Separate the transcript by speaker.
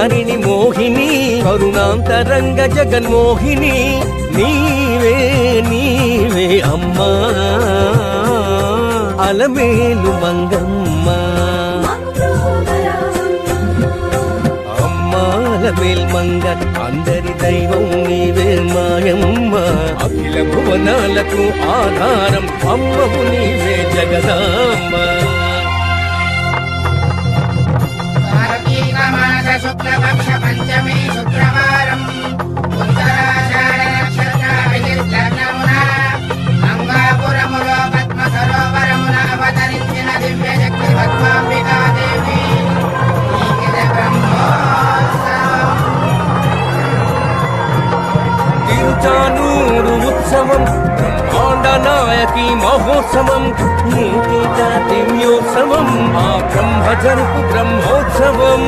Speaker 1: హరిణి మోహిని కరుణాంతరంగ జగన్మోహిని నీవే నీవే అమ్మా అలమేలు మంగమ్మ అమ్మాలమేల్ మంగ అందరి దైవం నీవే మాయమ్మ అఖిల భువనాలకు ఆధారం అమ్మవు నీవే జగదాంబ
Speaker 2: శుక్లపక్ష పంచమి శుక్రవారం ఉత్తరాషాఢ నక్షత్రమున గంగాపురములో పద్మ సరోవరమున అవతరించిన దివ్య శక్తి పద్మాంబికాదేవి
Speaker 1: తిరుచానూరు ఉత్సవం బ్రహ్మాండ నాయకి మహోత్సవం నీటిట దివ్యోత్సవం ఆ బ్రహ్మ జరుపు బ్రహ్మోత్సవం